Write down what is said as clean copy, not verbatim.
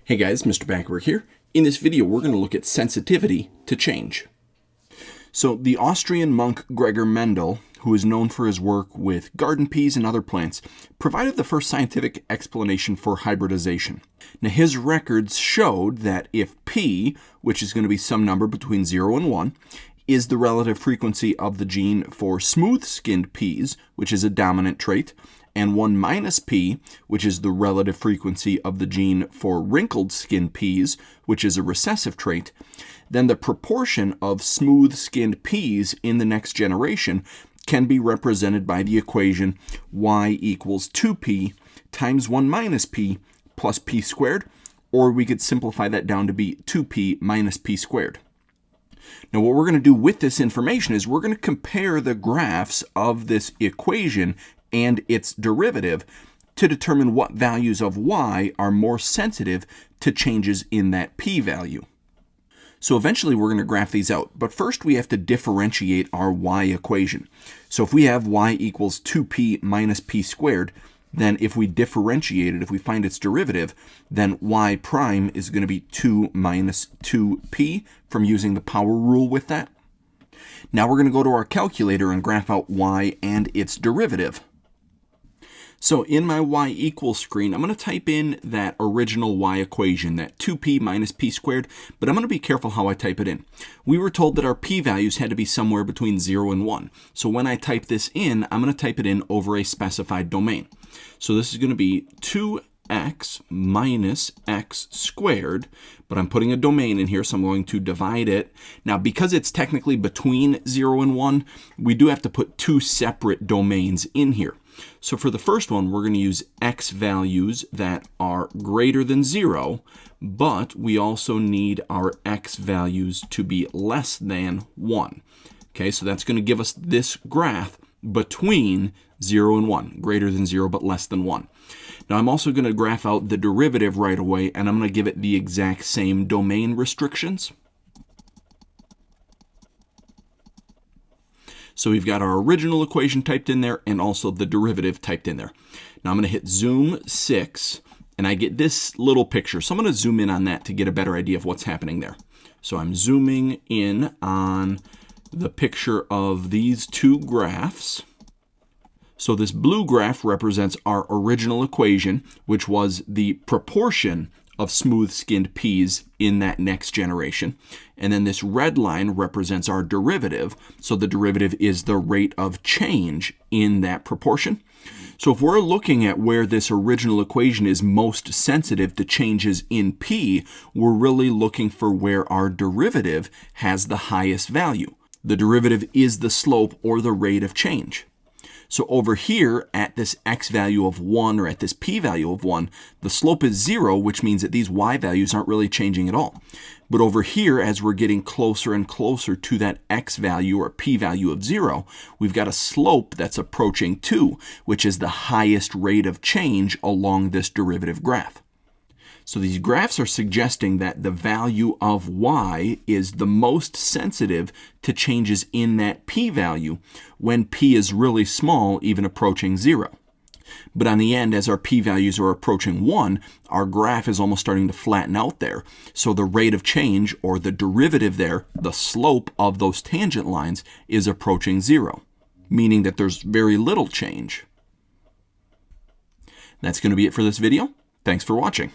Hey guys, Mr. Backward here. In this video, we're going to look at sensitivity to change. So the Austrian monk Gregor Mendel, who is known for his work with garden peas and other plants, provided the first scientific explanation for hybridization. Now his records showed that if P, which is going to be some number between 0 and 1, is the relative frequency of the gene for smooth-skinned peas, which is a dominant trait, and 1 minus P, which is the relative frequency of the gene for wrinkled-skinned peas, which is a recessive trait, then the proportion of smooth-skinned peas in the next generation can be represented by the equation y equals 2p times 1 minus p plus p squared, or we could simplify that down to be 2p minus p squared. Now what we're going to do with this information is we're going to compare the graphs of this equation and its derivative to determine what values of y are more sensitive to changes in that p-value. So eventually we're going to graph these out, but first we have to differentiate our y equation. So if we have y equals 2p minus p squared, then if we differentiate it, if we find its derivative, then y prime is going to be 2 minus 2p from using the power rule with that. Now we're going to go to our calculator and graph out y and its derivative. So in my y equals screen, I'm going to type in that original y equation, that 2p minus p squared, but I'm going to be careful how I type it in. We were told that our p-values had to be somewhere between 0 and 1. So when I type this in, I'm going to type it in over a specified domain. So this is going to be 2x minus x squared, but I'm putting a domain in here, so I'm going to divide it. Now, because it's technically between 0 and 1, we do have to put two separate domains in here. So for the first one, we're going to use x values that are greater than 0, but we also need our x values to be less than 1. Okay, so that's going to give us this graph between 0 and 1, greater than 0 but less than 1. Now I'm also going to graph out the derivative right away, and I'm going to give it the exact same domain restrictions. So we've got our original equation typed in there and also the derivative typed in there. Now I'm going to hit zoom 6 and I get this little picture. So I'm going to zoom in on that to get a better idea of what's happening there. So I'm zooming in on the picture of these two graphs. So this blue graph represents our original equation, which was the proportion of smooth-skinned peas in that next generation. And then this red line represents our derivative. So the derivative is the rate of change in that proportion. So if we're looking at where this original equation is most sensitive to changes in p, we're really looking for where our derivative has the highest value. The derivative is the slope or the rate of change. So over here at this x value of 1 or at this p value of 1, the slope is 0, which means that these y values aren't really changing at all. But over here, as we're getting closer and closer to that x value or p value of 0, we've got a slope that's approaching 2, which is the highest rate of change along this derivative graph. So these graphs are suggesting that the value of y is the most sensitive to changes in that p-value when p is really small, even approaching 0. But on the end, as our p-values are approaching 1, our graph is almost starting to flatten out there. So the rate of change, or the derivative there, the slope of those tangent lines, is approaching 0, meaning that there's very little change. That's going to be it for this video. Thanks for watching.